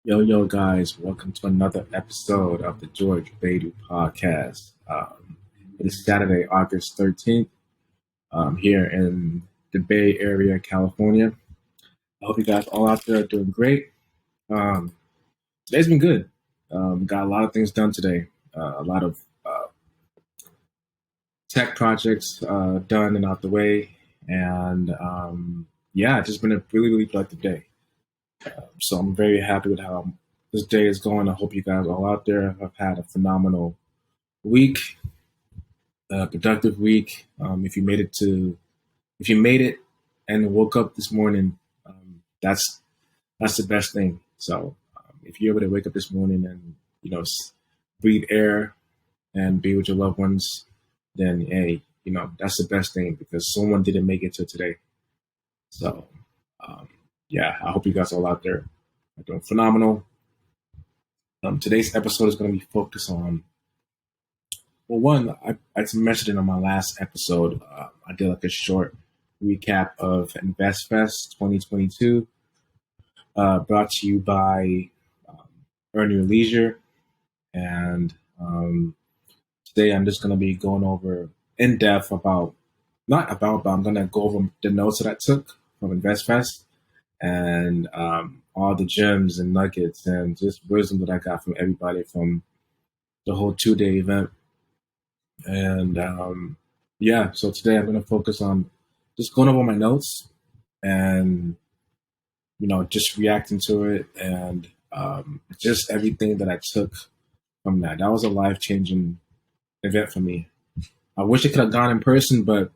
Yo, guys, welcome to another episode of the George Baidoo podcast. It is Saturday, August 13th, here in the Bay Area, California. I hope you guys all out there are doing great. Um, Today's been good. Got a lot of things done today, a lot of tech projects done and out the way. And yeah, it's just been a really productive day. So I'm very happy with how this day is going. I hope you guys all out there have had a phenomenal week, productive week. If you made it and woke up this morning, that's the best thing. So if you're able to wake up this morning and breathe air and be with your loved ones, then hey, that's the best thing because someone didn't make it to today. So um, yeah, I hope you guys all out there are doing phenomenal. Today's episode is going to be focused on, well, one, I mentioned it on my last episode. I did like a short recap of Investfest 2022, brought to you by um, Earn Your Leisure. And today I'm just going to be going over in depth but I'm going to go over the notes that I took from Investfest and all the gems and nuggets and just wisdom that I got from everybody from the whole 2 day event. And yeah, so today I'm going to focus on just going over my notes and, just reacting to it and just everything that I took from that. That was a life changing event for me. I wish it could have gone in person, but,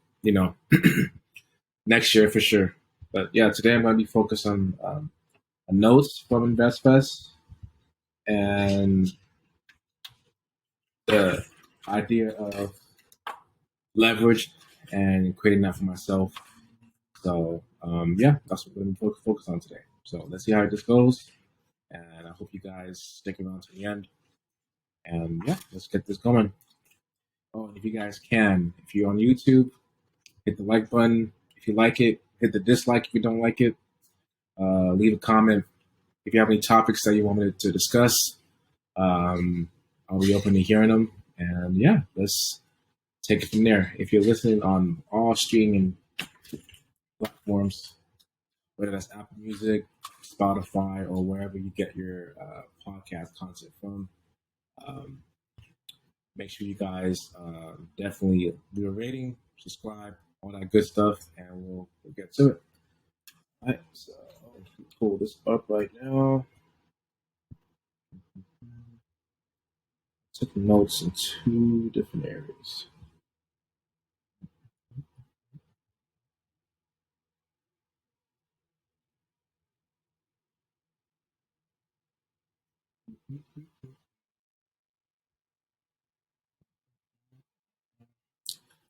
next year for sure. But yeah, today I'm going to be focused on notes from InvestFest and the idea of leverage and creating that for myself. So yeah, that's what we're going to focus on today. So let's see how this goes, and I hope you guys stick around to the end. And yeah, let's get this going. Oh, and if you guys can, if you're on YouTube, hit the like button if you like it. Hit the dislike if you don't like it. Leave a comment if you have any topics that you want me to discuss. I'll be open to hearing them. And yeah, let's take it from there. If you're listening on all streaming platforms, whether that's Apple Music, Spotify, or wherever you get your podcast content from, um, make sure you guys definitely leave a rating, subscribe, all that good stuff, and we'll get to it. All right, so I'll pull this up right now. Took notes in two different areas.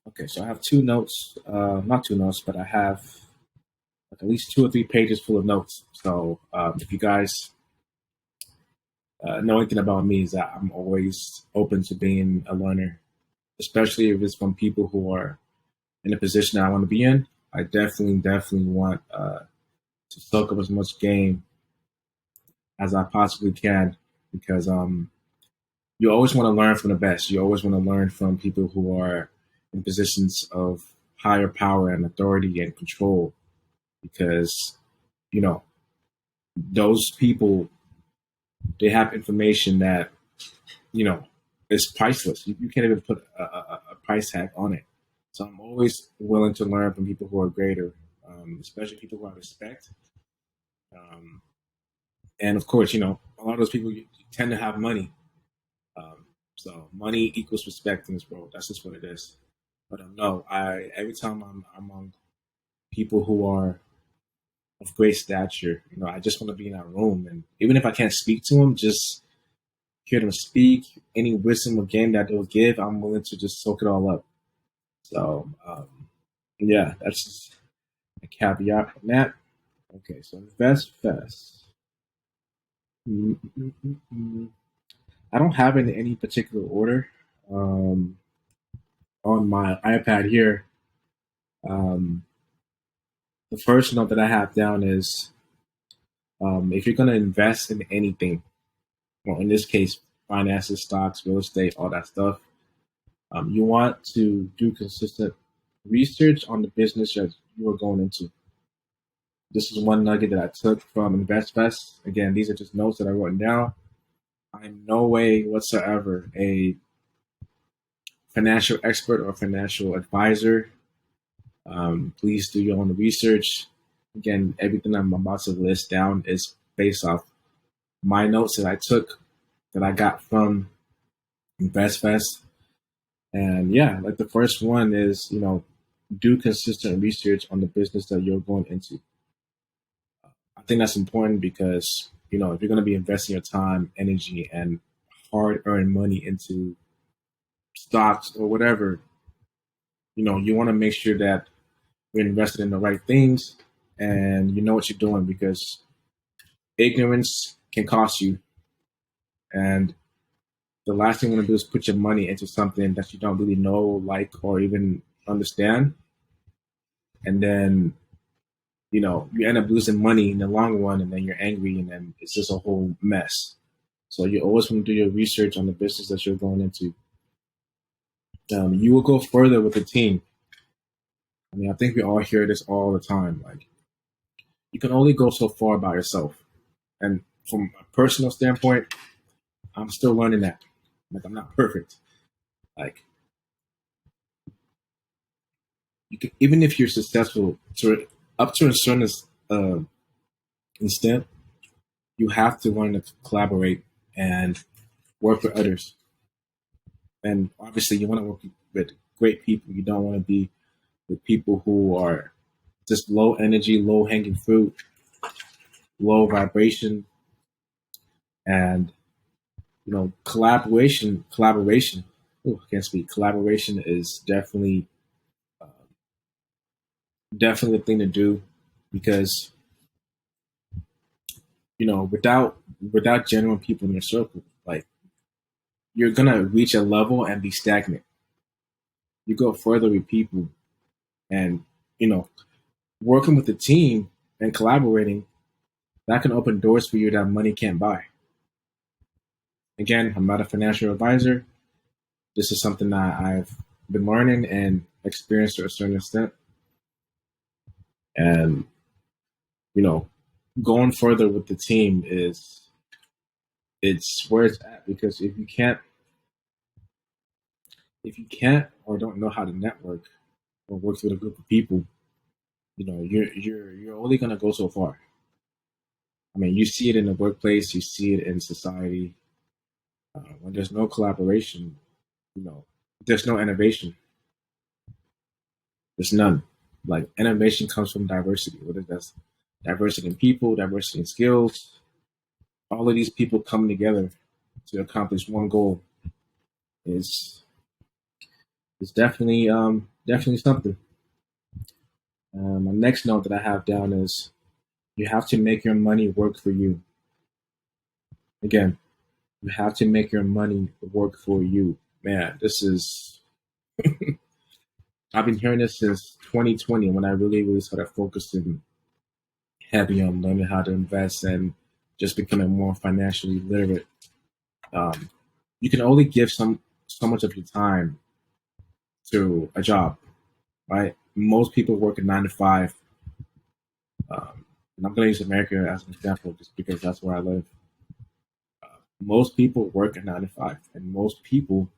Okay, so I have two notes, not two notes, but I have like at least 2 or 3 pages full of notes. So if you guys know anything about me, is that I'm always open to being a learner, especially if it's from people who are in a position that I want to be in. I definitely want to soak up as much game as I possibly can because you always want to learn from the best. You always want to learn from people who are in positions of higher power and authority and control because, you know, those people, they have information that, you know, is priceless. You can't even put a price tag on it. So I'm always willing to learn from people who are greater, especially people who I respect. Um, and of course, a lot of those people you tend to have money. So money equals respect in this world. That's just what it is. But no, I every time I'm among people who are of great stature, I just want to be in that room, and even if I can't speak to them, just hear them speak. Any wisdom or game that they'll give, I'm willing to just soak it all up. So yeah, that's just a caveat on that. Okay, so Invest Fest. I don't have it in any particular order. Um, on my iPad here, um, the first note that I have down is If you're going to invest in anything, well, in this case, finances, stocks, real estate, all that stuff, you want to do consistent research on the business that you are going into. This is one nugget that I took from Investfest. Again, these are just notes that I wrote down. I'm no way whatsoever a financial expert or financial advisor. Please do your own research. Again, everything I'm about to list down is based off my notes that I took that I got from Investfest. And yeah, like the first one is, do consistent research on the business that you're going into. I think that's important because, if you're going to be investing your time, energy, and hard earned money into stocks or whatever, you want to make sure that you're invested in the right things and you know what you're doing because ignorance can cost you. And the last thing you want to do is put your money into something that you don't really know, like, or even understand. And then, you end up losing money in the long run and then you're angry and then it's just a whole mess. So you always want to do your research on the business that you're going into. You will go further with the team. I mean, I think we all hear this all the time. Like, you can only go so far by yourself. And from a personal standpoint, I'm still learning that. Like, I'm not perfect. Like, you can, even if you're successful to up to a certain uh, extent, you have to learn to collaborate and work with others. And obviously, you want to work with great people. You don't want to be with people who are just low energy, low hanging fruit, low vibration, and collaboration. Ooh, I can't speak. Collaboration is uh, definitely a thing to do because without genuine people in your circle, like you're gonna reach a level and be stagnant. You go further with people, and you know, working with the team and collaborating that can open doors for you that money can't buy. Again, I'm not a financial advisor. This is something that I've been learning and experienced to a certain extent. And, you know, going further with the team it's where it's at because if you can't or don't know how to network or work with a group of people, you're only gonna go so far. I mean, you see it in the workplace, you see it in society. When there's no collaboration, there's no innovation. There's none. Like innovation comes from diversity. Whether that's diversity in people, diversity in skills, all of these people coming together to accomplish one goal is definitely something. My next note that I have down is you have to make your money work for you. Again, you have to make your money work for you. Man, this is I've been hearing this since 2020 when I really started focusing heavy on learning how to invest and just becoming more financially literate. Um, you can only give so much of your time to a job, right? Most people work a 9 to 5. And I'm going to use America as an example just because that's where I live. Most people work a 9 to 5, and most people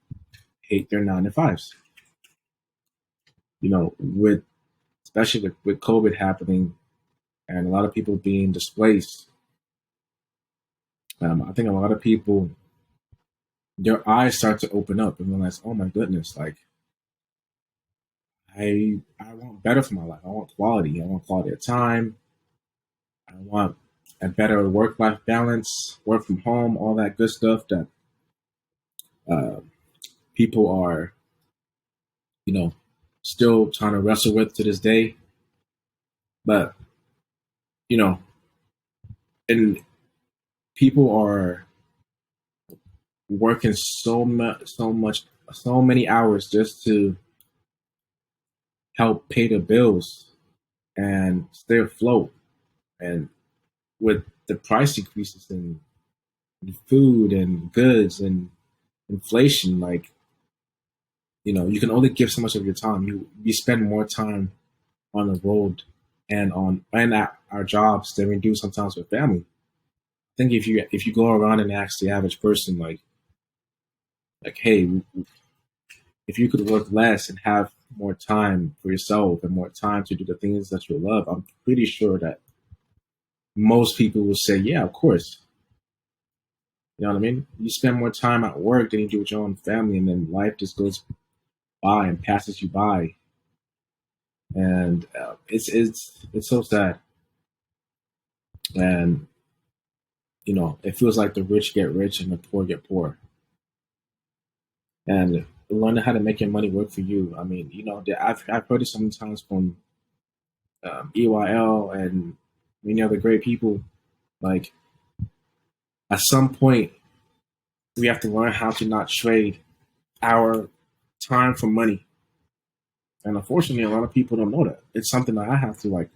hate their 9 to 5s. With especially with COVID happening and a lot of people being displaced, I think a lot of people their eyes start to open up and realize, oh my goodness, like I want better for my life. I want quality. I want quality of time. I want a better work life balance, work from home, all that good stuff that uh, people are, you know, still trying to wrestle with to this day. But you know, and people are working so many hours just to help pay the bills and stay afloat. And with the price increases in food and goods and inflation, like, you can only give so much of your time. We spend more time on the road and at our jobs than we do sometimes with family. I think if you go around and ask the average person, like, hey, if you could work less and have more time for yourself and more time to do the things that you love, I'm pretty sure that most people will say, yeah, of course. You know what I mean? You spend more time at work than you do with your own family, and then life just goes by and passes you by, and it's so sad. And it feels like the rich get rich and the poor get poor. And learning how to make your money work for you. I mean, I've heard it sometimes from EYL and many other great people. Like, at some point, we have to learn how to not trade our time for money. And unfortunately, a lot of people don't know that. It's something that I have to like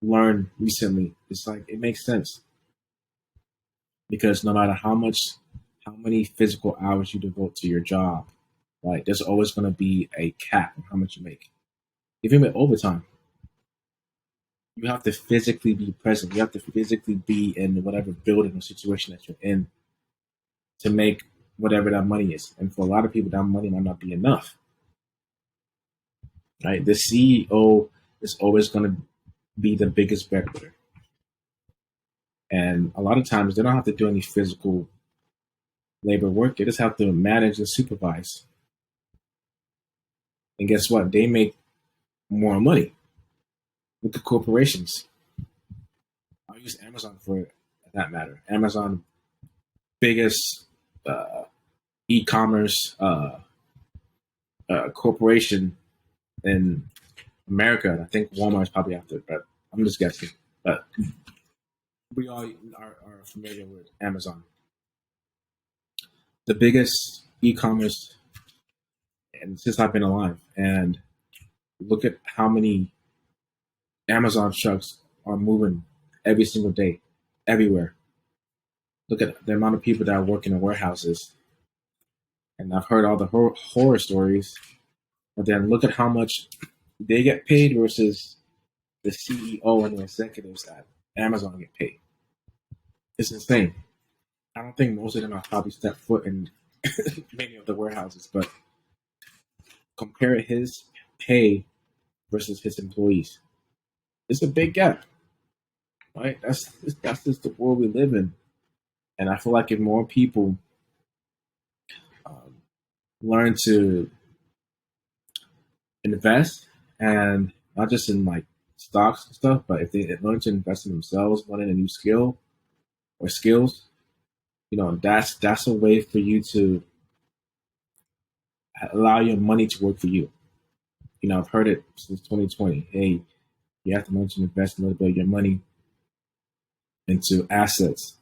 learn recently. It's like it makes sense because no matter how many physical hours you devote to your job, right, there's always going to be a cap on how much you make. Even with overtime, you have to physically be present. You have to physically be in whatever building or situation that you're in to make whatever that money is. And for a lot of people, that money might not be enough. Right? The CEO is always going to be the biggest breadwinner. And a lot of times they don't have to do any physical labor work. They just have to manage and supervise. And guess what? They make more money. Look at corporations. I'll use Amazon for that matter. Amazon, biggest e-commerce corporation in America. I think Walmart is probably after, but I'm just guessing. But we all are familiar with Amazon, the biggest e-commerce, and since I've been alive. And look at how many Amazon trucks are moving every single day, everywhere. Look at the amount of people that work in the warehouses. And I've heard all the horror stories. But then look at how much they get paid versus the CEO and the executives at Amazon get paid. It's insane. I don't think most of them have probably stepped foot in many of the warehouses, but compare his pay versus his employees. It's a big gap, right? That's just the world we live in, and I feel like if more people um, learn to invest, and not just in like stocks and stuff, but if they learn to invest in themselves, learning a new skill or skills, that's a way for you to allow your money to work for you. I've heard it since 2020. Hey, you have to learn to invest a little bit of your money into assets,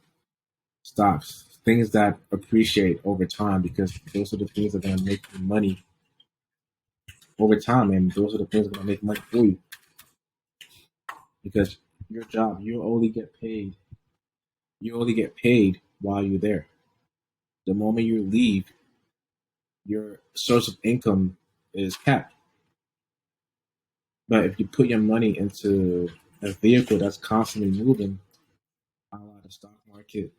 stocks, things that appreciate over time because those are the things that are going to make you money over time, and those are the things that are going to make money for you. Because your job, you only get paid while you're there. The moment you leave, your source of income is capped. But if you put your money into a vehicle that's constantly moving, a lot of stock market,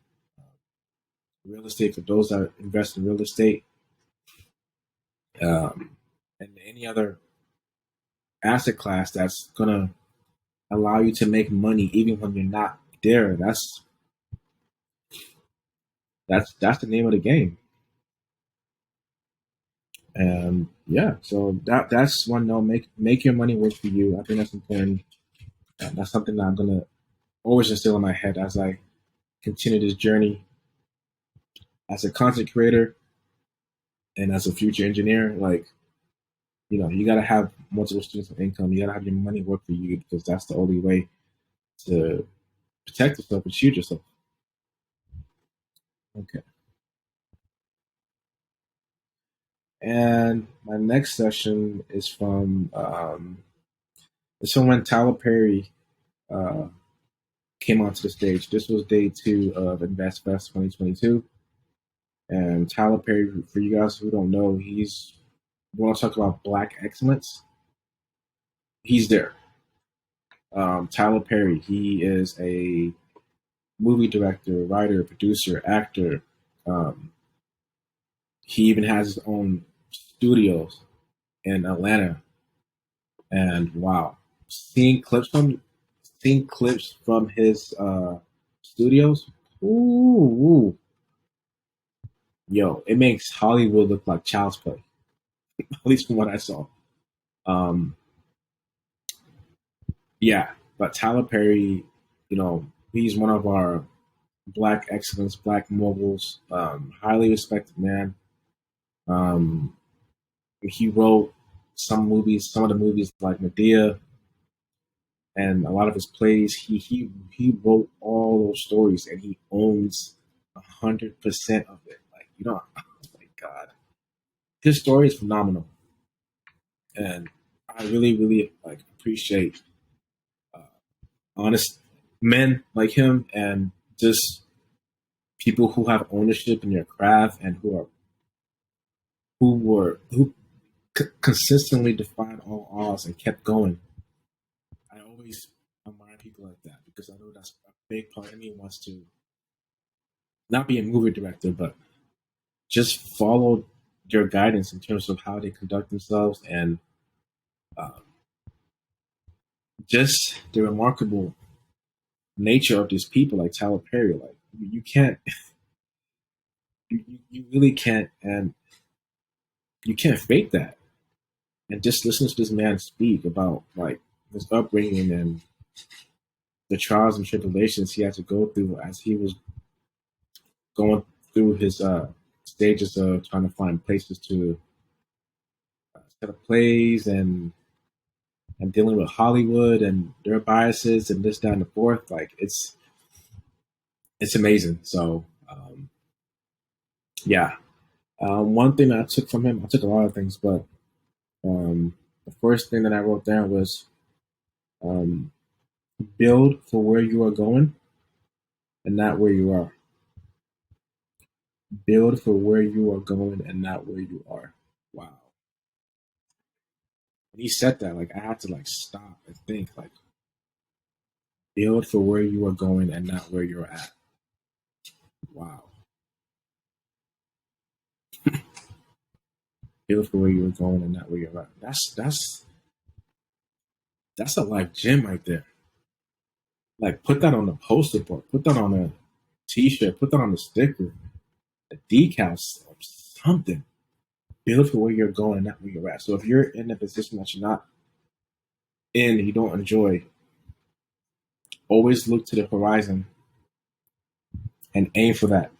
real estate for those that invest in real estate, um, and any other asset class that's gonna allow you to make money even when you're not there. That's the name of the game. And yeah, so that's one no, make your money work for you. I think that's important. That's something that I'm gonna always instill in my head as I continue this journey as a content creator and as a future engineer. Like, you gotta have multiple streams of income. You gotta have your money work for you because that's the only way to protect yourself and shield yourself. Okay. And my next session is from it's from when Tyler Perry uh, came onto the stage. This was day two of Investfest 2022. And Tyler Perry, for you guys who don't know, he's, you want to talk about black excellence? He's there. Tyler Perry, he is a movie director, writer, producer, actor. Um, he even has his own studios in Atlanta. And wow, seeing clips from seeing clips from his studios, ooh, yo, it makes Hollywood look like child's play. At least from what I saw. Um, yeah, but Tyler Perry, he's one of our black excellence, black moguls, highly respected man. Um, he wrote some of the movies like Medea, and a lot of his plays. He wrote all those stories, and he owns 100% of it. Like oh my god, his story is phenomenal, and I really, really like appreciate uh, honest men like him, and just people who have ownership in their craft and who consistently defied all odds and kept going. I always admire people like that because I know that's a big part of me wants to not be a movie director, but just follow their guidance in terms of how they conduct themselves and uh, just the remarkable nature of these people like Tyler Perry. Like you can't, you really can't, and you can't fake that. And just listen to this man speak about like his upbringing and the trials and tribulations he had to go through as he was going through his stages of trying to find places to set up plays and dealing with Hollywood and their biases and this, that, and the fourth. Like it's amazing. So yeah, one thing that I took from him, I took a lot of things, but the first thing that I wrote down was um, build for where you are going and not where you are. Build for where you are going and not where you are. Wow. When he said that, like I had to like stop and think, like build for where you are going and not where you're at. Wow. Build for where you are going and not where you're at. That's a life gem right there. Like put that on the poster board, put that on a t-shirt, put that on a sticker, a decal, or something. Build for where you're going, not where you're at. So if you're in a position that you're not in, you don't enjoy, always look to the horizon and aim for that.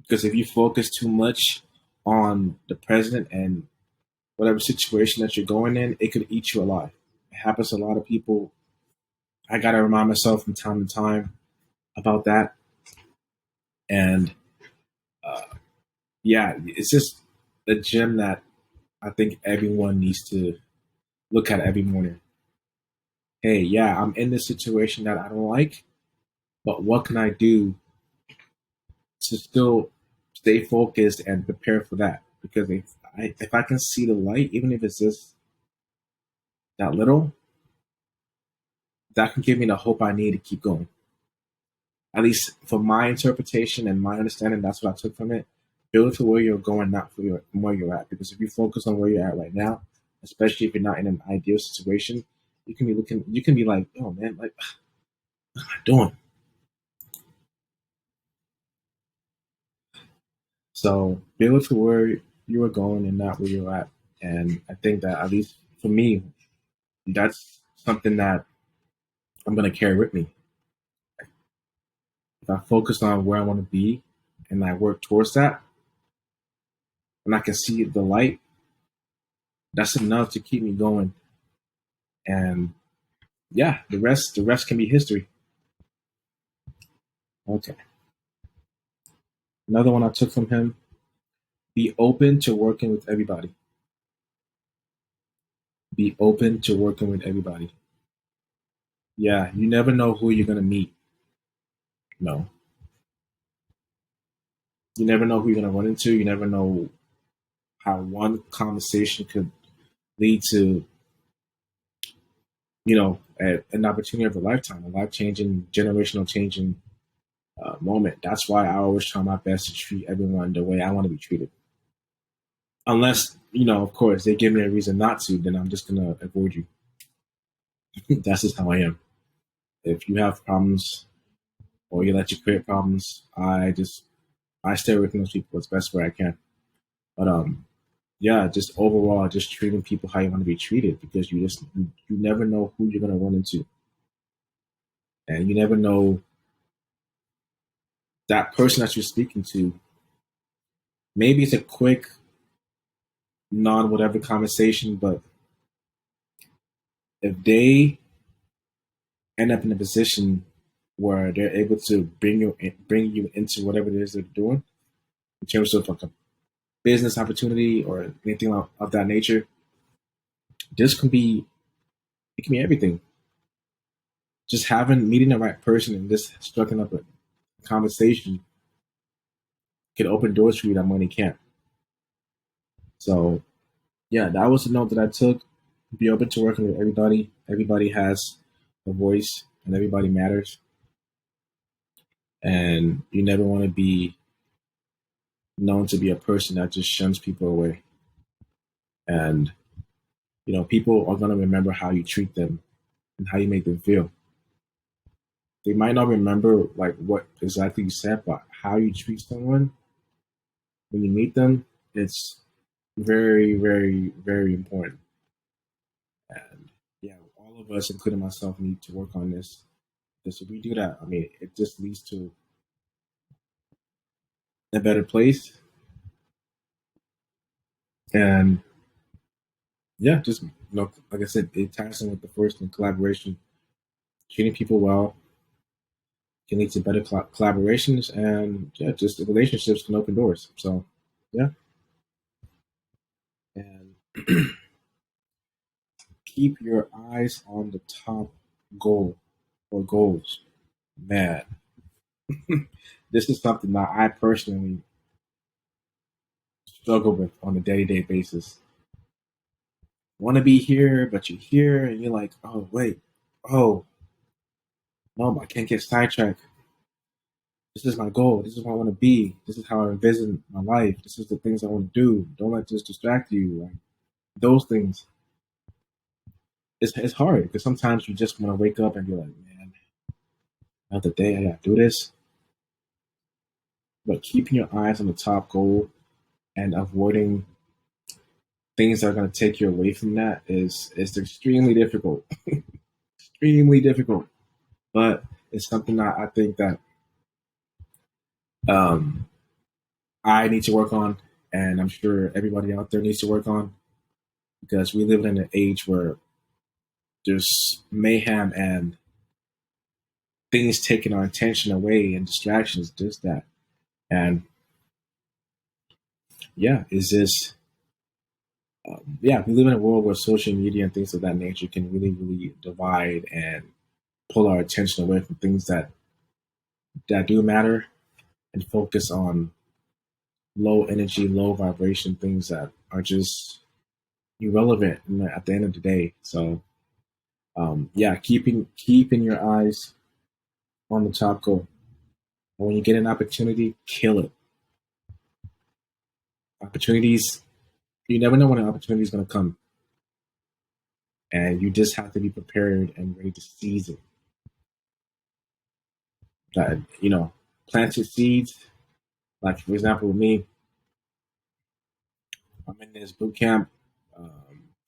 Because if you focus too much on the present and whatever situation that you're going in, it could eat you alive. It happens to a lot of people. I gotta remind myself from time to time about that. And uh, yeah, it's just a gem that I think everyone needs to look at every morning. Hey, yeah, I'm in this situation that I don't like, but what can I do to still stay focused and prepare for that? Because if I can see the light, even if it's just that little, that can give me the hope I need to keep going. At least for my interpretation and my understanding, that's what I took from it. Build for where you're going, not for where you're at. Because if you focus on where you're at right now, especially if you're not in an ideal situation, you can be like, oh man, like, what am I doing? So build for where you are going and not where you're at. And I think that at least for me, that's something that I'm gonna carry with me. If I focus on where I want to be and I work towards that, and I can see the light, that's enough to keep me going. And yeah, the rest can be history. Okay. Another one I took from him: be open to working with everybody. Be open to working with everybody. Yeah, you never know who you're gonna meet. No, you never know who you're gonna run into. You never know how one conversation could lead to, an opportunity of a lifetime, a life changing, generational changing moment. That's why I always try my best to treat everyone the way I want to be treated. Unless, of course, they give me a reason not to, then I'm just gonna avoid you. That's just how I am. If you have problems or you let you create problems, I stay away from those people as best way I can. But yeah, just overall, just treating people how you want to be treated because you never know who you're gonna run into, and you never know that person that you're speaking to. Maybe it's a quick, non whatever conversation, but if they end up in a position where they're able to bring you into whatever it is they're doing in terms of like a business opportunity or anything of that nature, this can be it can be everything. Just having meeting the right person and just striking up a conversation can open doors for you that money can't. So yeah, that was the note that I took. Be open to working with everybody. Everybody has a voice and everybody matters. And you never want to be known to be a person that just shuns people away. And people are gonna remember how you treat them and how you make them feel. They might not remember like what exactly you said, but how you treat someone when you meet them, it's very, very, very important. And yeah, all of us, including myself, need to work on this. Because if we do that, I mean, it just leads to a better place. And yeah, just like I said, it ties in with the first in collaboration. Treating people well can lead to better collaborations, and yeah, just the relationships can open doors. So yeah, and keep your eyes on the top goal or goals. Man, this is something that I personally struggle with on a day-to-day basis. Want to be here, but you're here, and you're like, oh wait, oh no, I can't get sidetracked. This is my goal. This is what I want to be. This is how I envision my life. This is the things I want to do. Don't let this distract you. Like those things. It's hard because sometimes you just want to wake up and be like, man, another day I gotta do this. But keeping your eyes on the top goal and avoiding things that are going to take you away from that is extremely difficult. Extremely difficult. But it's something that I think that um, I need to work on, and I'm sure everybody out there needs to work on because we live in an age where there's mayhem and things taking our attention away and distractions, just that. And yeah, is this yeah, we live in a world where social media and things of that nature can really, really divide and pull our attention away from things that do matter and focus on low energy, low vibration things that are just irrelevant at the end of the day. So yeah, keeping your eyes on the top goal. And when you get an opportunity, kill it. Opportunities, you never know when an opportunity is going to come, and you just have to be prepared and ready to seize it. That plant your seeds. Like for example, with me, I'm in this boot camp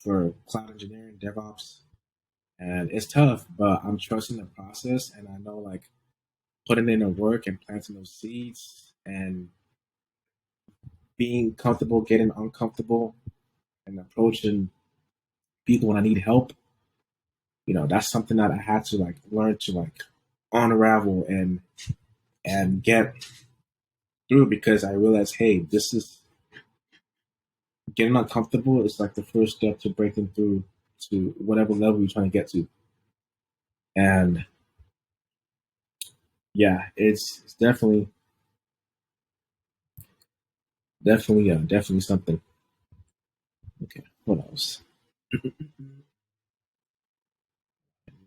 for cloud engineering, DevOps, and it's tough, but I'm trusting the process, and I know like putting in the work and planting those seeds and being comfortable, getting uncomfortable, and approaching people when I need help. That's something that I had to like learn to like unravel and get through because I realized, hey, this is getting uncomfortable is like the first step to breaking through to whatever level you're trying to get to. And yeah, it's definitely something. Okay, what else?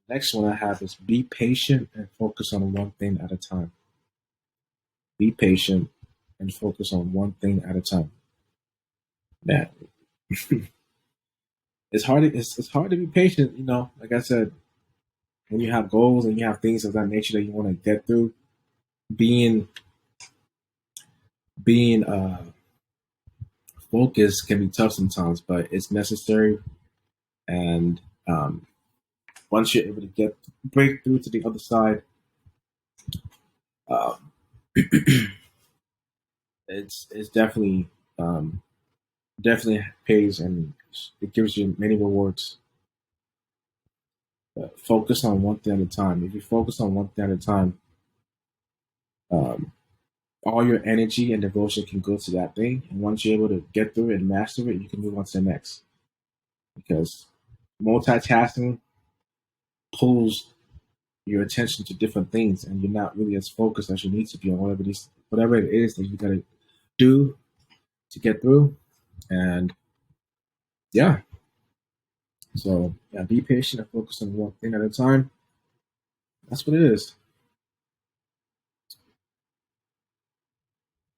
Next one I have is be patient and focus on one thing at a time. Be patient and focus on one thing at a time. Man, it's hard to be patient, like I said, when you have goals and you have things of that nature that you want to get through, being being focused can be tough sometimes, but it's necessary. And um, once you're able to get break through to the other side, um, it's um, definitely pays and it gives you many rewards. But focus on one thing at a time. If you focus on one thing at a time, um, all your energy and devotion can go to that thing. And once you're able to get through it and master it, you can move on to the next. Because multitasking pulls your attention to different things, and you're not really as focused as you need to be on whatever it is that you got to do to get through. And yeah, so yeah, be patient and focus on one thing at a time. That's what it is.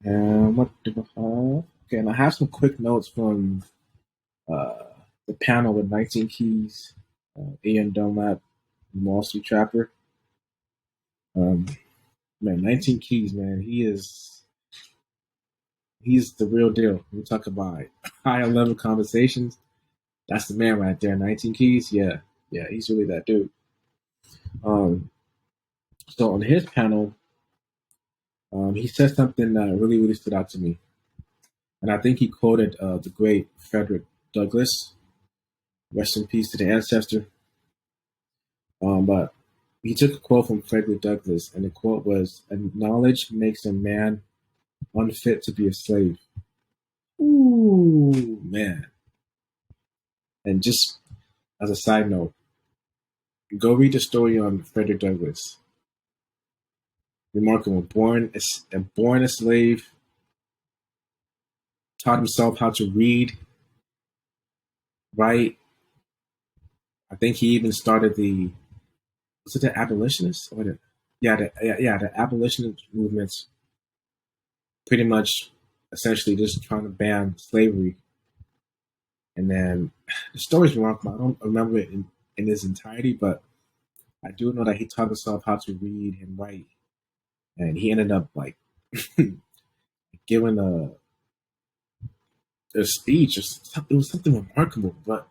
And what do I have? Okay, and I have some quick notes from uh, the panel with 19 Keys, Ian Dunlap, and Wall Street Trapper. Um, man, 19 Keys, man, he's the real deal. We talk about higher level conversations. That's the man right there. 19 Keys, yeah, yeah, he's really that dude. Um, so on his panel, he said something that really stood out to me, and I think he quoted the great Frederick Douglass. Rest in peace to the ancestor. But he took a quote from Frederick Douglass, and the quote was, "Knowledge makes a man unfit to be a slave." Ooh, man. And just as a side note, go read the story on Frederick Douglass. Remarkable. Born a slave, taught himself how to read, write. I think he even started was it the abolitionists? The abolitionist movements pretty much essentially just trying to ban slavery. And then the story's remarkable. I don't remember it in its entirety, but I do know that he taught himself how to read and write. And he ended up like giving a speech. It was something remarkable. But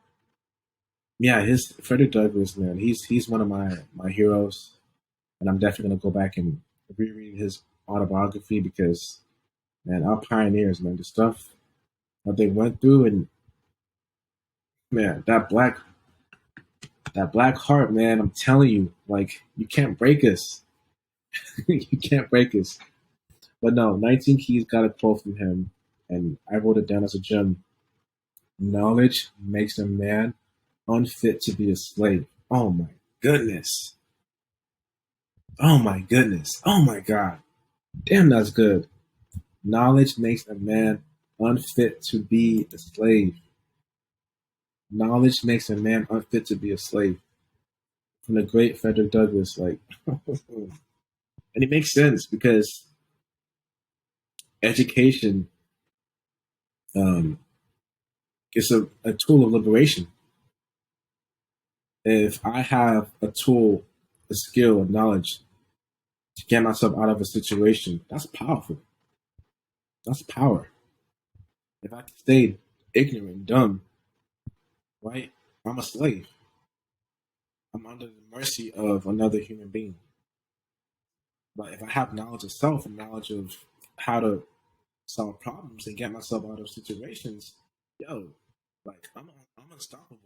yeah, his Frederick Douglass, man, he's one of my heroes. And I'm definitely gonna go back and reread his autobiography because man, our pioneers, man, the stuff that they went through, and man, that black heart, man, I'm telling you, like you can't break us. You can't break us. But no, 19 Keys got a quote from him, and I wrote it down as a gem. Knowledge makes a man unfit to be a slave. Oh my goodness. Oh my goodness. Oh my God. Damn, that's good. Knowledge makes a man unfit to be a slave. Knowledge makes a man unfit to be a slave. From the great Frederick Douglass, like, and it makes sense because education um, is a tool of liberation. If I have a tool, a skill, a knowledge to get myself out of a situation, that's powerful. That's power. If I stay ignorant, dumb, right, I'm a slave. I'm under the mercy of another human being. But if I have knowledge of self and knowledge of how to solve problems and get myself out of situations, yo, like I'm unstoppable.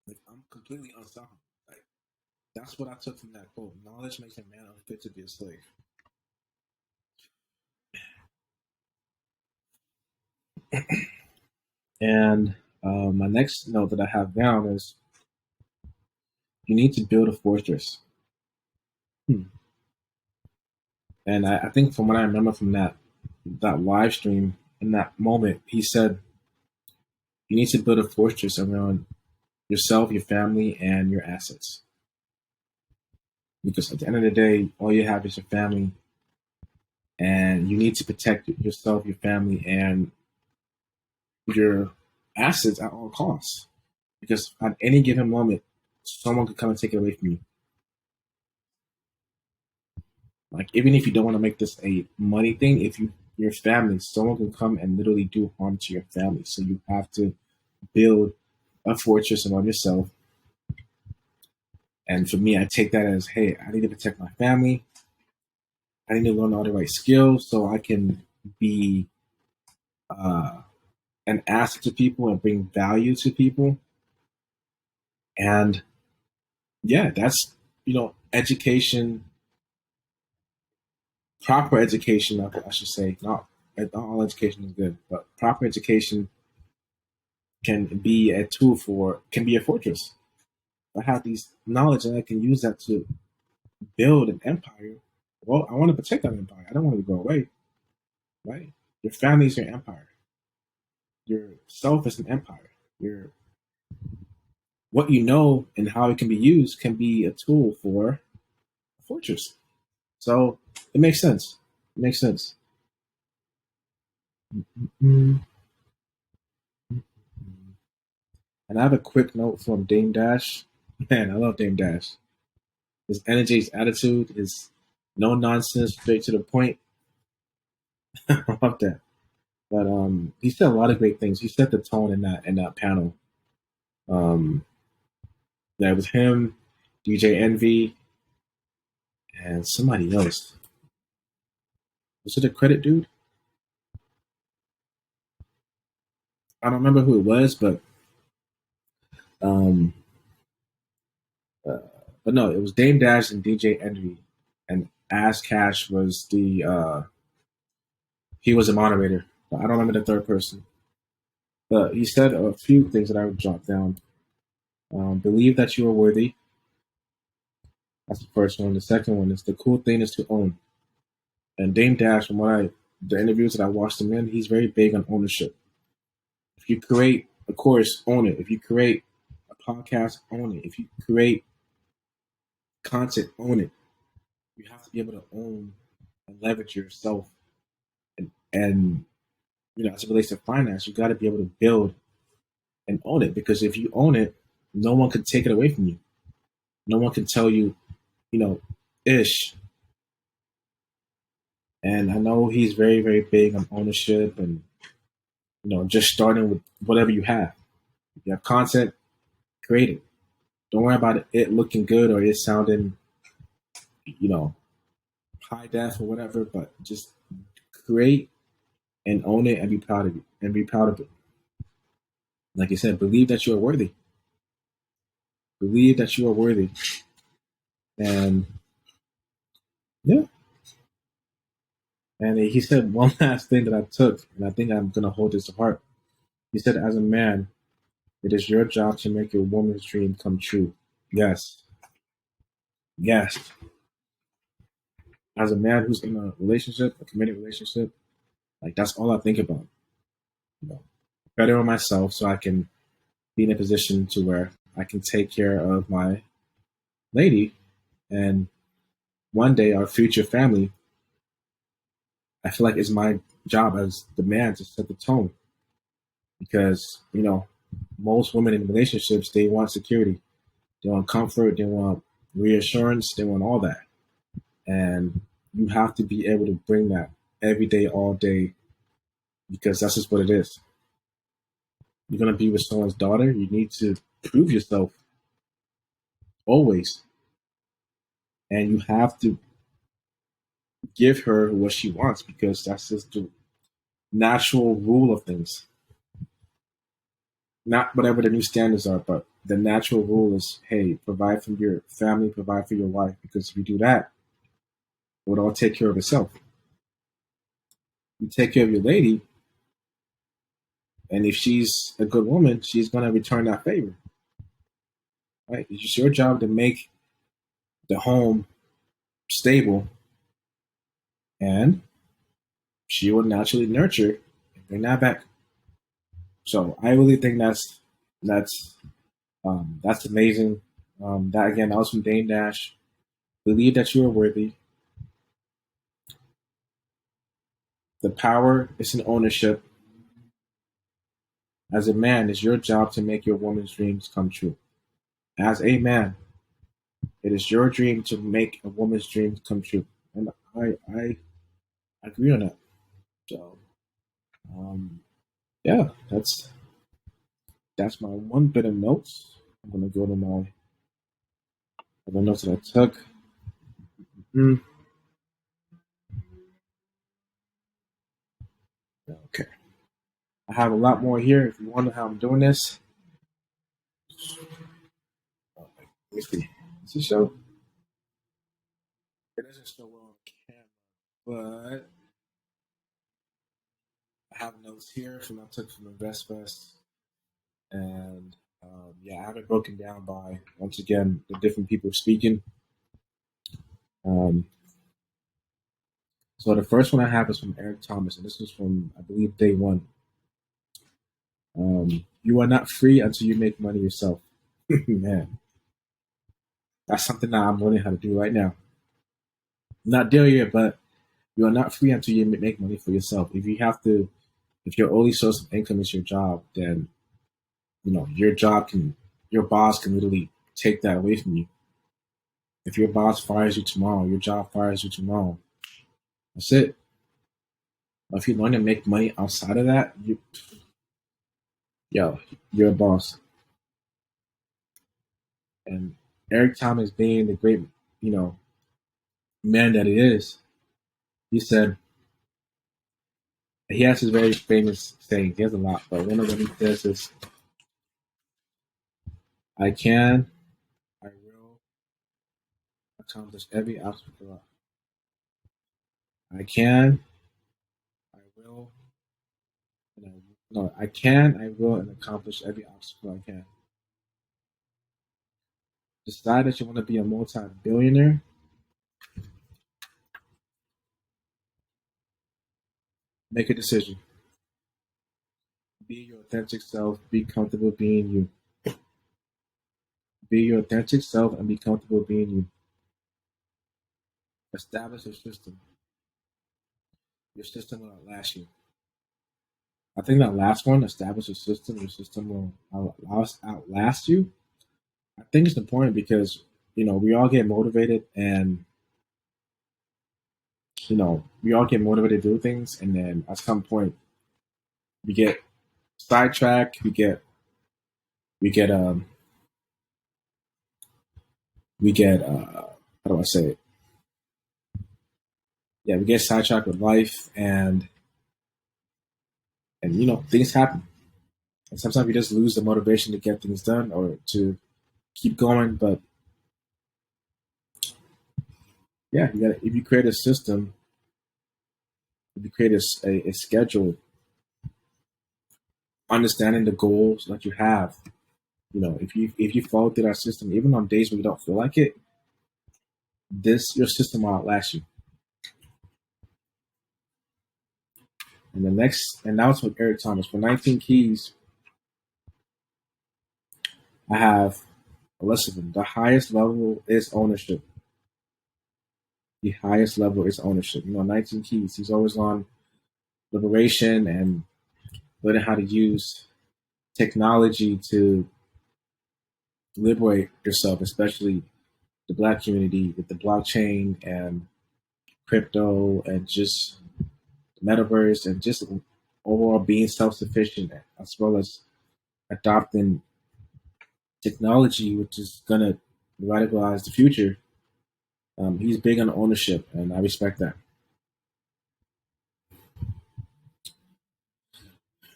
Like I'm completely unstoppable. Like that's what I took from that quote. Knowledge makes a man unfit to be a slave. And my next note that I have down is You need to build a fortress. Hmm. And I think from what I remember from that live stream in that moment, he said you need to build a fortress around yourself, your family, and your assets. Because at the end of the day, all you have is your family, and you need to protect yourself, your family, and your assets at all costs. Because at any given moment, someone could come and take it away from you. Like even if you don't want to make this a money thing, if your family, someone can come and literally do harm to your family. So you have to build a fortress around yourself. And for me, I take that as, hey, I need to protect my family. I need to learn all the right skills so I can be uh, an asset to people and bring value to people. And yeah, that's education, proper education. I should say, not all education is good, but proper education can be a tool can be a fortress. I have these knowledge and I can use that to build an empire. Well, I want to protect that empire. I don't want it to go away, right? Your family is your empire. Yourself is an empire. Your what you know and how it can be used can be a tool for a fortress. So it makes sense. It makes sense. Mm-hmm. And I have a quick note from Dame Dash. Man, I love Dame Dash. His energy, his attitude, his no nonsense, straight to the point. I love that. But he said a lot of great things. He set the tone in that panel. Um, that was him, DJ Envy, and somebody else. Was it a credit dude? I don't remember who it was, um, uh, but no, it was Dame Dash and DJ Envy, and Ass Cash was the he was a moderator. But I don't remember the third person. But he said a few things that I would jot down. Believe that you are worthy. That's the first one. The second one is the cool thing is to own. And Dame Dash, from the interviews that I watched him in, he's very big on ownership. If you create a course, own it. If you create a podcast, own it. If you create content, own it. You have to be able to own and leverage yourself. And as it relates to finance, you got to be able to build and own it. Because if you own it, no one can take it away from you. No one can tell you, you know, ish. And I know he's very, very big on ownership and just starting with whatever you have. If you have content, create it. Don't worry about it looking good or it sounding, you know, high def or whatever, but just create and own it and be proud of it and be proud of it. Like I said, believe that you are worthy. Believe that you are worthy. And yeah. And he said one last thing that I took, and I think I'm gonna hold this to heart. He said, as a man, it is your job to make your woman's dream come true. Yes. Yes. As a man who's in a relationship, a committed relationship, like that's all I think about. You know, better on myself so I can be in a position to where I can take care of my lady and one day our future family. I feel like it's my job as the man to set the tone because most women in relationships they want security, they want comfort, they want reassurance, they want all that, and you have to be able to bring that every day, all day, because that's just what it is. You're gonna be with someone's daughter. You need to prove yourself always, and you have to give her what she wants because that's just the natural rule of things. Not whatever the new standards are, but the natural rule is, hey, provide for your family, provide for your wife, because if you do that, it would all take care of itself. You take care of your lady, and if she's a good woman, she's gonna return that favor. right? It's just your job to make the home stable, and she will naturally nurture and bring that back. So I really think that's that's amazing. That again, that was from Dame Dash. Believe that you are worthy. The power is in ownership. As a man, it's your job to make your woman's dreams come true. As a man, it is your dream to make a woman's dreams come true. And I agree on that. So um, yeah, that's my one bit of notes. I'm gonna go to my other notes that I took. Mm, okay, I have a lot more here. If you wonder how I'm doing this, let me see. Does it show? It doesn't show well on camera, but I have notes here from I took from Investfest, and yeah, I have it broken down by once again the different people speaking. Um, so the first one I have is from Eric Thomas, and this is from I believe day one. You are not free until you make money yourself. Man, that's something that I'm learning how to do right now. Not there yet, but you are not free until you make money for yourself. If your only source of income is your job, then your boss can literally take that away from you. If your boss fires you tomorrow, your job fires you tomorrow. That's it. If you learn to make money outside of that, yo, you're a boss. And Eric Thomas, being the great, you know, man that he is, he said he has his very famous saying. He has a lot, but one of them he says is, "I can, I will accomplish every obstacle. I can, I will, and I no, I can, I will, and accomplish every obstacle I can. Decide that you want to be a multi-billionaire. Make a decision. Be your authentic self. Be comfortable being you. Be your authentic self and be comfortable being you. Establish a system. Your system will outlast you." I think that last one, establish a system, your system will outlast you. I think it's important because, we all get motivated and, we all get motivated to do things. And then at some point we get sidetracked. We get we get, how do I say it? Yeah, we get sidetracked with life and, things happen. And sometimes we just lose the motivation to get things done or to keep going. But yeah, if you create a system, if you create a schedule, understanding the goals that you have, if you follow through that system, even on days when you don't feel like it, your system will outlast you. And that was with Eric Thomas. For 19 keys, I have a list of them. The highest level is ownership. The highest level is ownership. 19 keys. He's always on liberation and learning how to use technology to liberate yourself, especially the black community with the blockchain and crypto and just metaverse and just overall being self-sufficient as well as adopting technology, which is going to radicalize the future. He's big on ownership, and I respect that.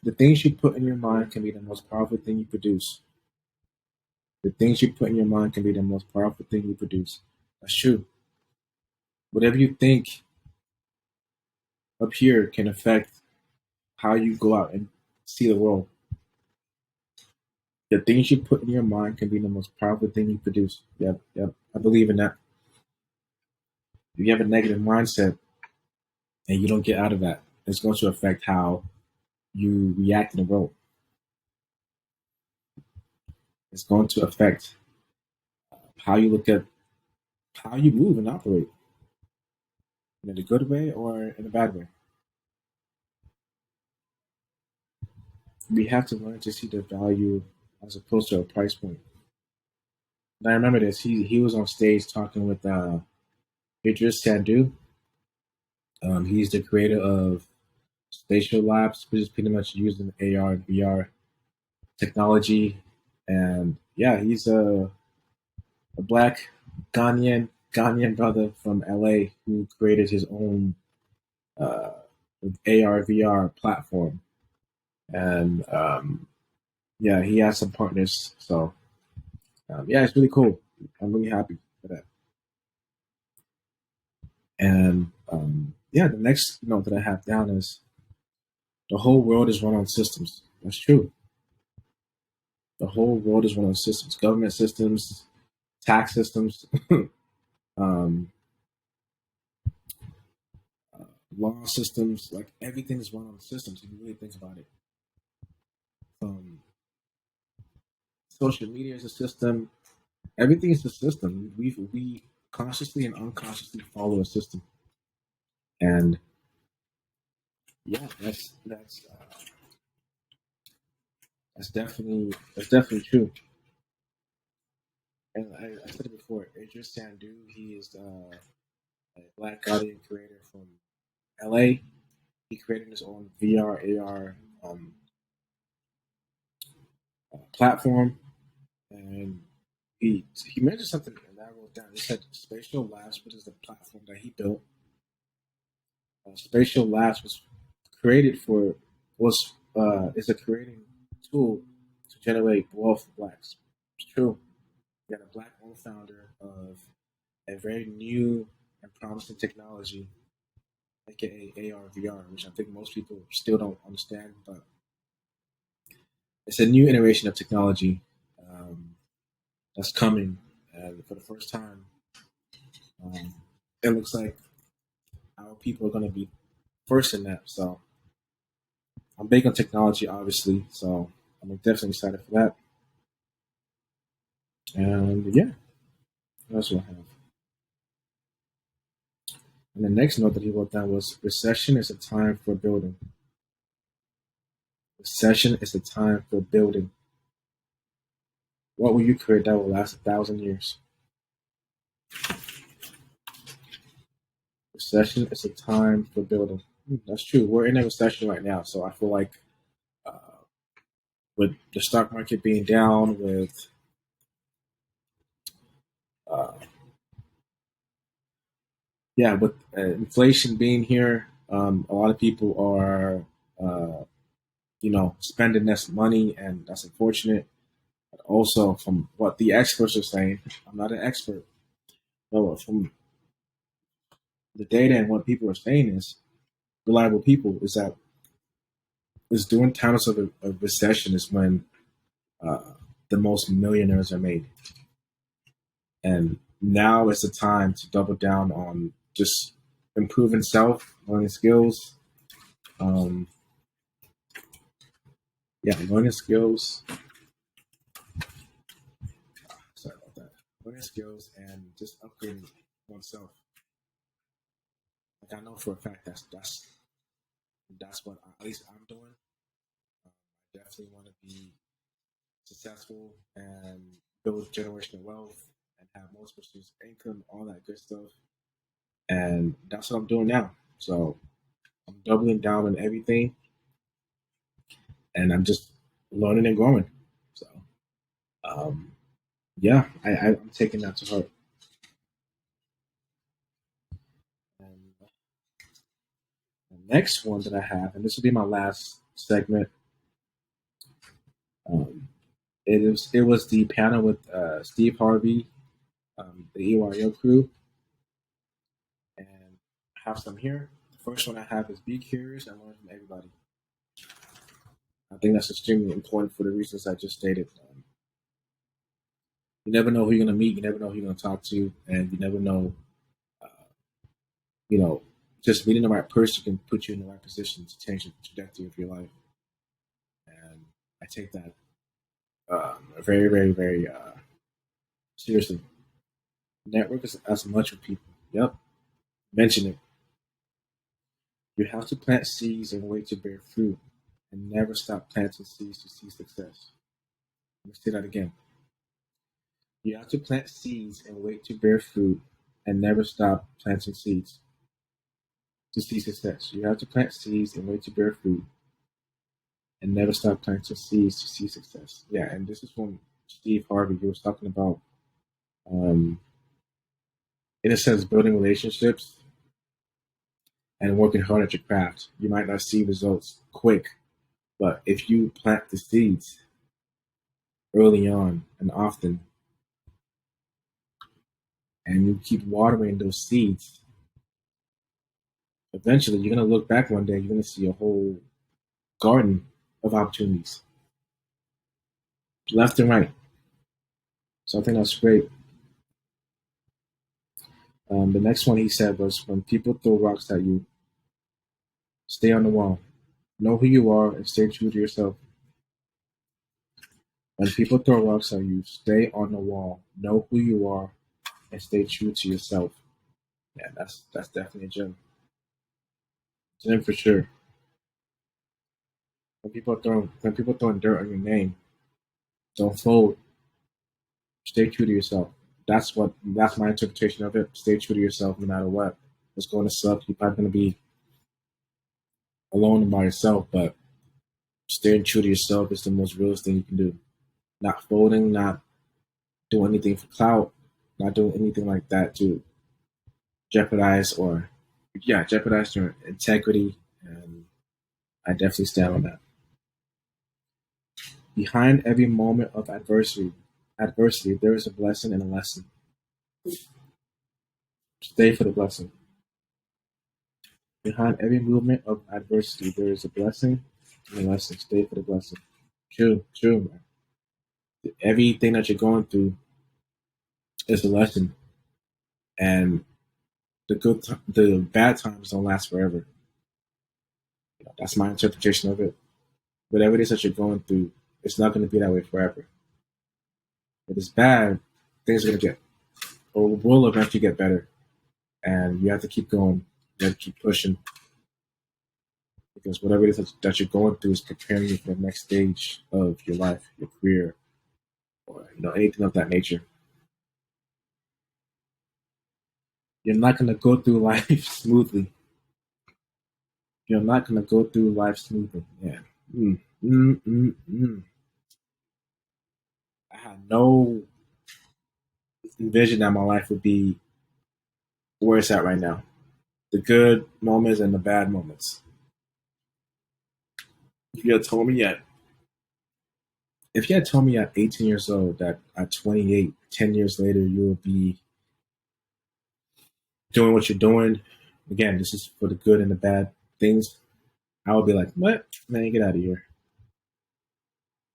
The things you put in your mind can be the most powerful thing you produce. The things you put in your mind can be the most powerful thing you produce. That's true. Whatever you think up here can affect how you go out and see the world. The things you put in your mind can be the most powerful thing you produce. Yep, yep. I believe in that. If you have a negative mindset and you don't get out of that, it's going to affect how you react in the world. It's going to affect how you look at how you move and operate in a good way or in a bad way. We have to learn to see the value as opposed to a price point. And I remember this. He was on stage talking with Idris Sandu. He's the creator of Spatial Labs, which is pretty much using AR and VR technology. And yeah, he's a black Ghanaian brother from LA who created his own uh, AR VR platform. And yeah, he has some partners. So yeah, it's really cool. I'm really happy for that. And yeah, the next note that I have down is the whole world is run on systems. That's true. The whole world is run on systems, government systems, tax systems, um, uh, law systems. Like everything is run on systems. If you really think about it, from social media is a system. Everything is a system. We consciously and unconsciously follow a system, and yeah, that's definitely true. And I said it before. Idris Sandu, he is a black Ghanaian creator from LA. He created his own VR AR platform, and he mentioned something, and I wrote down. He said Spatial Labs, which is the platform that he built. Spatial Labs was created for was is a creating tool to generate wealth for blacks. It's true. You got a black-owned founder of a very new and promising technology, aka AR VR, which I think most people still don't understand, but it's a new iteration of technology um, that's coming, and for the first time, um, it looks like our people are going to be first in that. So I'm big on technology, obviously. So I'm definitely excited for that. And yeah, that's what I have. And the next note that he wrote down was recession is a time for building. Recession is a time for building. What will you create that will last 1,000 years? Recession is a time for building. That's true. We're in a recession right now, so I feel like uh, with the stock market being down, with uh, yeah, with inflation being here, a lot of people are spending less money, and that's unfortunate. But also, from what the experts are saying, I'm not an expert, but from the data and what people are saying is reliable people is that is during times of a recession is when uh, the most millionaires are made, and now is the time to double down on just improving self, learning skills. Um, yeah, learning skills. Sorry about that. Learning skills and just upgrading oneself. Like I know for a fact that's what at least I'm doing. I definitely want to be successful and build generational wealth and have multiple streams of income, all that good stuff. And that's what I'm doing now. So I'm doubling down on everything, and I'm just learning and growing. So um, yeah, I'm taking that to heart. And the next one that I have, and this will be my last segment. Um, it was the panel with Steve Harvey, the EYO crew, and I have some here. The first one I have is be curious and learn from everybody. I think that's extremely important for the reasons I just stated. You never know who you're gonna meet. You never know who you're gonna talk to, and you never know. Uh, you know, just meeting the right person can put you in the right position to change the trajectory of your life. And I take that very, very, very seriously. Network is as much with people. Yep, mention it. You have to plant seeds and wait to bear fruit, and never stop planting seeds to see success. Let me say that again. You have to plant seeds and wait to bear fruit, and never stop planting seeds to see success. You have to plant seeds and wait to bear fruit, and never stop planting seeds to see success. Yeah, and this is from Steve Harvey. He was talking about, um, in a sense, building relationships and working hard at your craft. You might not see results quick, but if you plant the seeds early on and often, and you keep watering those seeds, eventually you're going to look back one day, you're going to see a whole garden of opportunities, left and right. So I think that's great. The next one he said was, when people throw rocks at you, stay on the wall. Know who you are and stay true to yourself. When people throw rocks at you, stay on the wall. Know who you are and stay true to yourself. Yeah, that's definitely a gem. Gem for sure. When people throwing dirt on your name, don't fold. Stay true to yourself. That's my interpretation of it. Stay true to yourself no matter what. It's going to suck. You're probably going to be alone and by yourself, but staying true to yourself is the most realest thing you can do. Not folding, not doing anything for clout, not doing anything like that to jeopardize or jeopardize your integrity. And I definitely stand on that. Behind every moment of adversity, there is a blessing and a lesson. Stay for the blessing. Behind every movement of adversity, there is a blessing and a lesson. Stay for the blessing. True, true, man. Everything that you're going through is a lesson, and the bad times don't last forever. That's my interpretation of it. Whatever it is that you're going through, it's not going to be that way forever. If it's bad, things are going to get or will eventually get better, and you have to keep going. You have to keep pushing because whatever it is that you're going through is preparing you for the next stage of your life, your career, or anything of that nature. You're not going to go through life smoothly. You're not going to go through life smoothly. Yeah. Mm, mm, mm, mm. I had no envision that my life would be where it's at right now. The good moments and the bad moments. If you had told me at if you had told me at 18 years old that at 28, 10 years later, you would be doing what you're doing, again, this is for the good and the bad things, I would be like, what? Man, get out of here.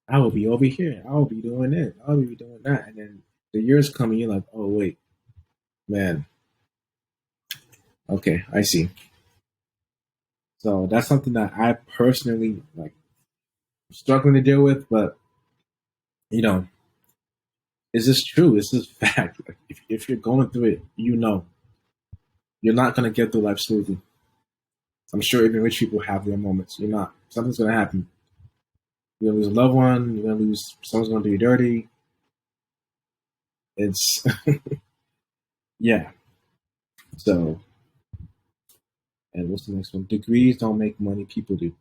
I will be over here. I will be doing this. I will be doing that. And then the years come and you're like, oh, wait, man, okay, I see. So that's something that I personally like struggling to deal with, but you know, is this true? Is this fact? Like, if you're going through it, you're not gonna get through life smoothly. I'm sure even rich people have their moments. You're not. Something's gonna happen. You're gonna lose a loved one. You're gonna lose. Someone's gonna do you dirty. It's yeah. So, and what's the next one? Degrees don't make money. People do.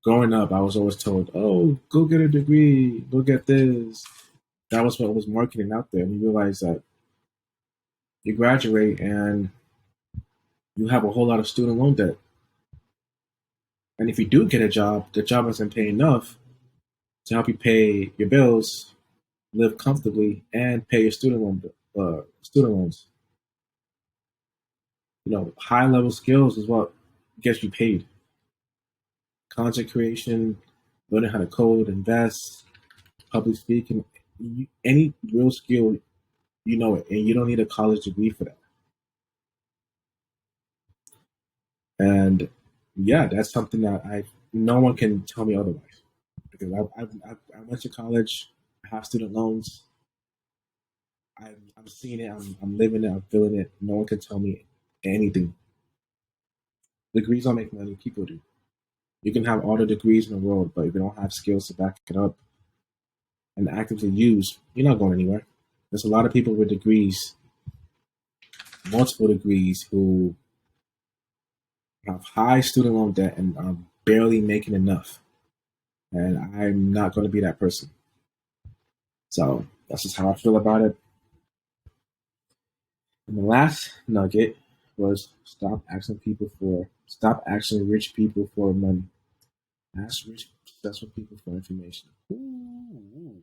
Growing up, I was always told, "Oh, go get a degree. Go get this." That was what was marketing out there. And you realize that you graduate and you have a whole lot of student loan debt. And if you do get a job, the job doesn't pay enough to help you pay your bills, live comfortably, and pay your student loans. High level skills is what gets you paid. Content creation, learning how to code, invest, public speaking, any real skill, you know it, and you don't need a college degree for that. And yeah, that's something that no one can tell me otherwise because I went to college, I have student loans, I'm seeing it, I'm living it, I'm feeling it. No one can tell me anything. Degrees don't make money, people do. You can have all the degrees in the world, but if you don't have skills to back it up and actively use, you're not going anywhere. There's a lot of people with degrees, multiple degrees, who have high student loan debt and are barely making enough. And I'm not going to be that person. So that's just how I feel about it. And the last nugget was stop asking rich people for money. Ask rich successful people for information. Ooh.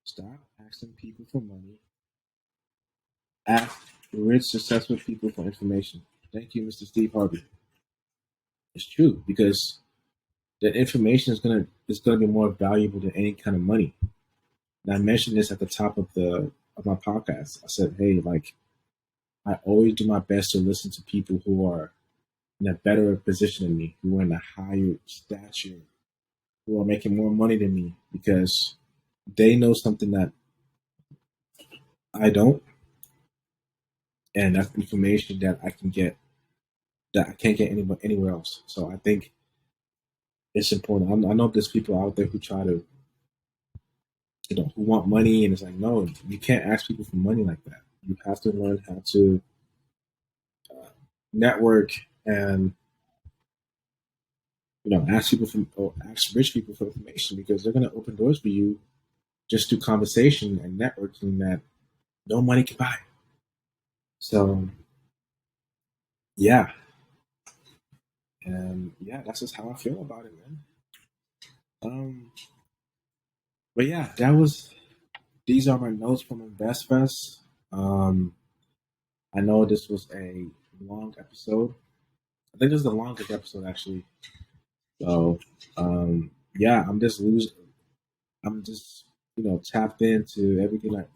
Stop asking people for money. Ask rich successful people for information. Thank you, Mr. Steve Harvey. It's true because the information is gonna be more valuable than any kind of money. And I mentioned this at the top of my podcast. I said, hey, like I always do my best to listen to people who are in a better position than me, who are in a higher stature, who are making more money than me, because they know something that I don't, and that's information that I can get that I can't get anywhere else. So I think it's important. I know there's people out there who try to, who want money, and it's like, no, you can't ask people for money like that. You have to learn how to network and ask people or ask rich people for information because they're going to open doors for you just through conversation and networking that no money can buy. So yeah, and yeah, that's just how I feel about it, man. Um, but yeah, that was. These are my notes from Investfest. Um, I know this was a long episode. I think this is the longest episode actually. So yeah, I'm just tapped into everything that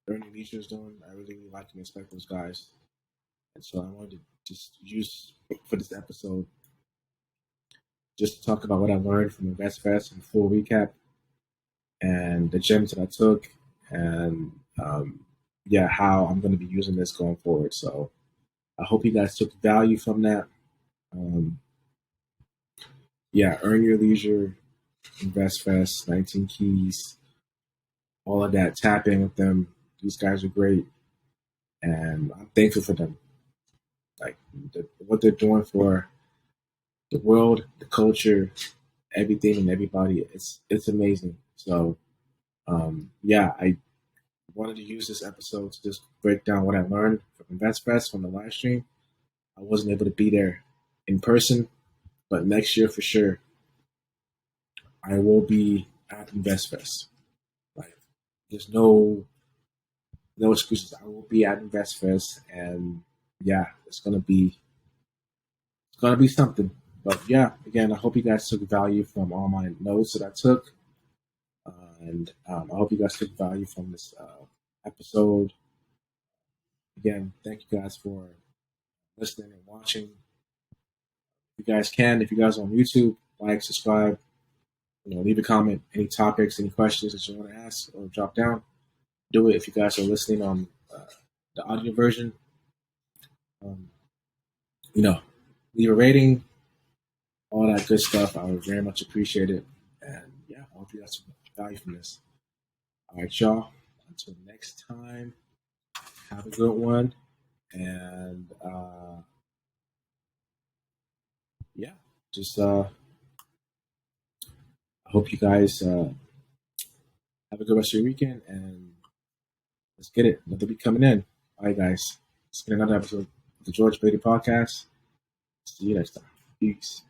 Ernie Leisure is doing. I really like and respect those guys, and so I wanted to just use for this episode just to talk about what I learned from Investfest and full recap and the gems that I took and yeah, how I'm going to be using this going forward. So I hope you guys took value from that. Um, yeah, Earn Your Leisure, Investfest, 19 Keys, all of that. Tap in with them. These guys are great, and I'm thankful for them. Like what they're doing for the world, the culture, everything, and everybody. It's amazing. So yeah, I wanted to use this episode to just break down what I learned from Investfest from the live stream. I wasn't able to be there in person, but next year for sure, I will be at Investfest. Like, there's no excuses. I will be at Investfest, and yeah, it's gonna be something. But yeah, again, I hope you guys took value from all my notes that I took, and I hope you guys took value from this episode. Again, thank you guys for listening and watching. If you guys are on YouTube, like, subscribe, leave a comment, any topics, any questions that you want to ask or drop down. Do it if you guys are listening on the audio version. Um, you know, leave a rating, all that good stuff. I would very much appreciate it. And yeah, I hope you guys took value from this. All right, y'all. Until next time, have a good one. And yeah, just I hope you guys have a good rest of your weekend. And let's get it. Another week coming in. All right, guys. It's been another episode of the George Baidoo Podcast. See you next time. Peace.